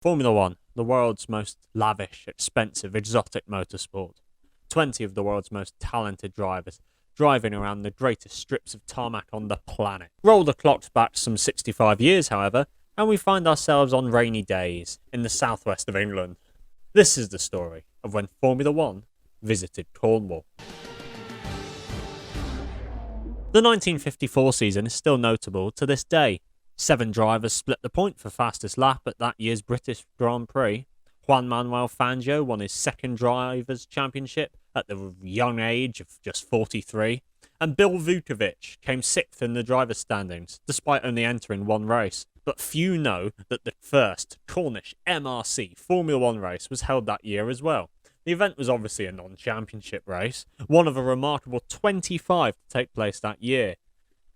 Formula One, the world's most lavish, expensive, exotic motorsport. 20 of the world's most talented drivers, driving around the greatest strips of tarmac on the planet. Roll the clocks back some 65 years, however, and we find ourselves on rainy days in the southwest of England. This is the story of when Formula One visited Cornwall. The 1954 season is still notable to this day. 7 drivers split the point for fastest lap at that year's British Grand Prix. Juan Manuel Fangio won his second Drivers' Championship at the young age of just 43, and Bill Vukovic came 6th in the drivers' standings, despite only entering one race. But few know that the first Cornish MRC Formula One race was held that year as well. The event was obviously a non-championship race, one of a remarkable 25 to take place that year.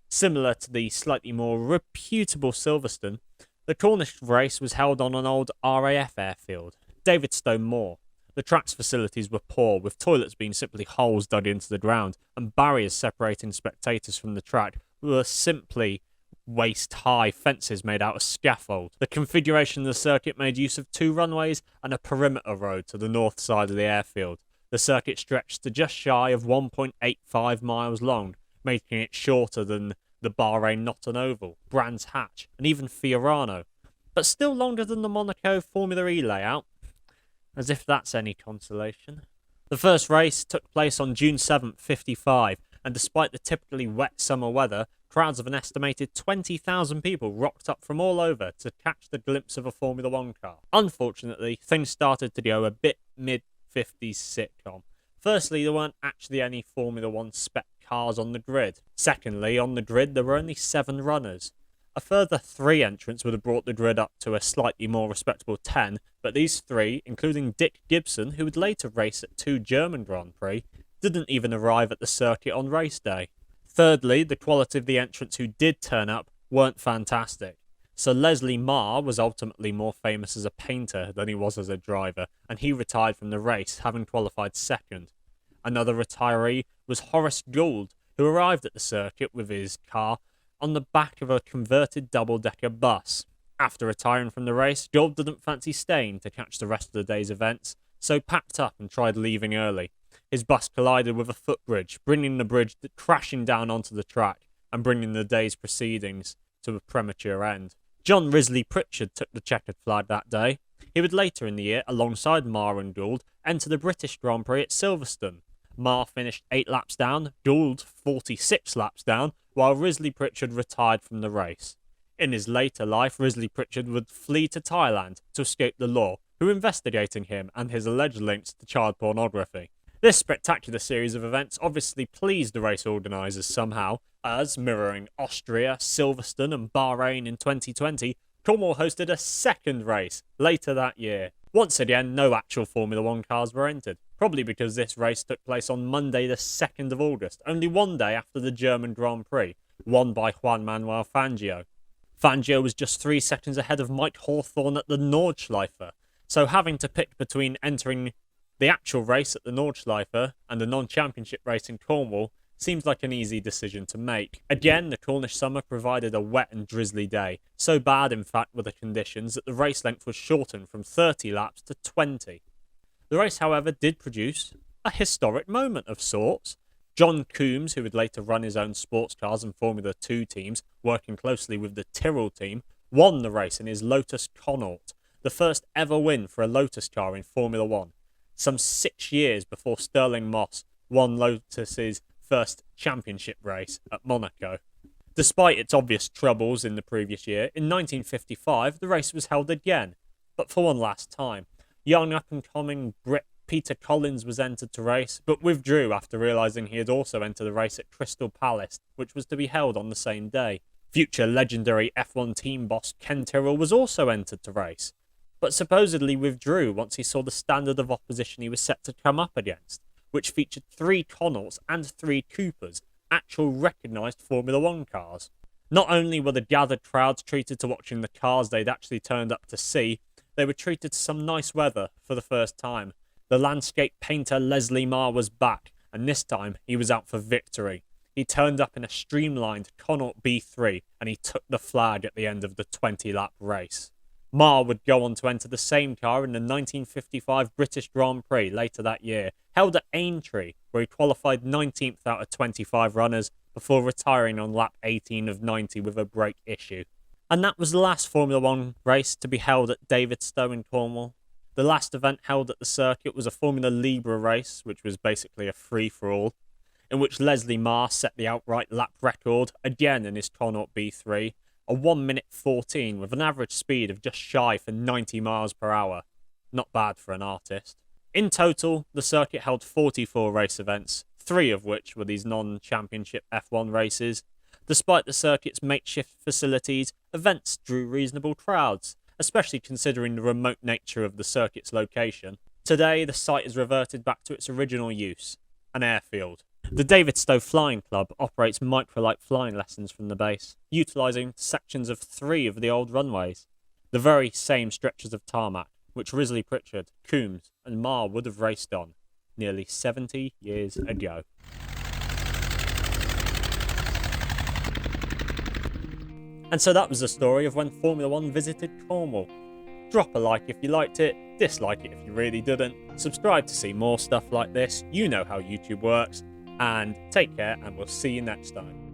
Similar to the slightly more reputable Silverstone, the Cornish race was held on an old RAF airfield, Davidstone Moor. The track's facilities were poor, with toilets being simply holes dug into the ground, and barriers separating spectators from the track were simply waist-high fences made out of scaffold. The configuration of the circuit made use of 2 runways and a perimeter road to the north side of the airfield. The circuit stretched to just shy of 1.85 miles long, making it shorter than the Bahrain Notton Oval, Brands Hatch, and even Fiorano, but still longer than the Monaco Formula E layout, as if that's any consolation. The first race took place on June 7th, 55, and despite the typically wet summer weather, crowds of an estimated 20,000 people rocked up from all over to catch the glimpse of a Formula One car. Unfortunately, things started to go a bit mid-50s sitcom. Firstly, there weren't actually any Formula One spec cars on the grid. Secondly, on the grid there were only 7 runners. A further 3 entrants would have brought the grid up to a slightly more respectable 10, but these 3, including Dick Gibson, who would later race at 2 German Grand Prix, didn't even arrive at the circuit on race day. Thirdly, the quality of the entrants who did turn up weren't fantastic. Sir Leslie Marr was ultimately more famous as a painter than he was as a driver, and he retired from the race, having qualified second. Another retiree was Horace Gould, who arrived at the circuit with his car on the back of a converted double-decker bus. After retiring from the race, Gould didn't fancy staying to catch the rest of the day's events, so packed up and tried leaving early. His bus collided with a footbridge, bringing the bridge crashing down onto the track and bringing the day's proceedings to a premature end. John Risley Pritchard took the checkered flag that day. He would later in the year, alongside Marr and Gould, enter the British Grand Prix at Silverstone. Marr finished 8 laps down, Gould 46 laps down, while Risley Pritchard retired from the race. In his later life, Risley Pritchard would flee to Thailand to escape the law, who were investigating him and his alleged links to child pornography. This spectacular series of events obviously pleased the race organisers somehow, as, mirroring Austria, Silverstone and Bahrain in 2020, Cornwall hosted a second race later that year. Once again, no actual Formula One cars were entered, probably because this race took place on Monday the 2nd of August, only one day after the German Grand Prix, won by Juan Manuel Fangio. Fangio was just 3 seconds ahead of Mike Hawthorne at the Nordschleife, so having to pick between entering the actual race at the Nordschleife and the non-championship race in Cornwall seems like an easy decision to make. Again, the Cornish summer provided a wet and drizzly day, so bad in fact were the conditions that the race length was shortened from 30 laps to 20. The race, however, did produce a historic moment of sorts. John Coombs, who would later run his own sports cars and Formula 2 teams, working closely with the Tyrrell team, won the race in his Lotus Connaught, the first ever win for a Lotus car in Formula 1, some 6 years before Stirling Moss won Lotus's first championship race at Monaco. Despite its obvious troubles in the previous year, in 1955 the race was held again, but for one last time. Young up-and-coming Brit Peter Collins was entered to race, but withdrew after realising he had also entered the race at Crystal Palace, which was to be held on the same day. Future legendary F1 team boss Ken Tyrrell was also entered to race, but supposedly withdrew once he saw the standard of opposition he was set to come up against, which featured 3 Connaughts and 3 Coopers, actual recognised Formula One cars. Not only were the gathered crowds treated to watching the cars they'd actually turned up to see, they were treated to some nice weather for the first time. The landscape painter Leslie Marr was back, and this time he was out for victory. He turned up in a streamlined Connaught B3, and he took the flag at the end of the 20-lap race. Marr would go on to enter the same car in the 1955 British Grand Prix later that year, held at Aintree, where he qualified 19th out of 25 runners before retiring on lap 18 of 90 with a brake issue. And that was the last Formula 1 race to be held at Davidstow in Cornwall. The last event held at the circuit was a Formula Libre race, which was basically a free-for-all, in which Leslie Marr set the outright lap record, again in his Connaught B3, a 1 minute 14 with an average speed of just shy for 90 miles per hour. Not bad for an artist. In total, the circuit held 44 race events, 3 of which were these non-championship F1 races. Despite the circuit's makeshift facilities, events drew reasonable crowds, especially considering the remote nature of the circuit's location. Today, the site has reverted back to its original use, an airfield. The Davidstow Flying Club operates microlight flying lessons from the base, utilising sections of 3 of the old runways, the very same stretches of tarmac which Risley Pritchard, Coombs and Marr would have raced on nearly 70 years ago. And so that was the story of when Formula 1 visited Cornwall. Drop a like if you liked it, dislike it if you really didn't, subscribe to see more stuff like this, you know how YouTube works, and take care and we'll see you next time.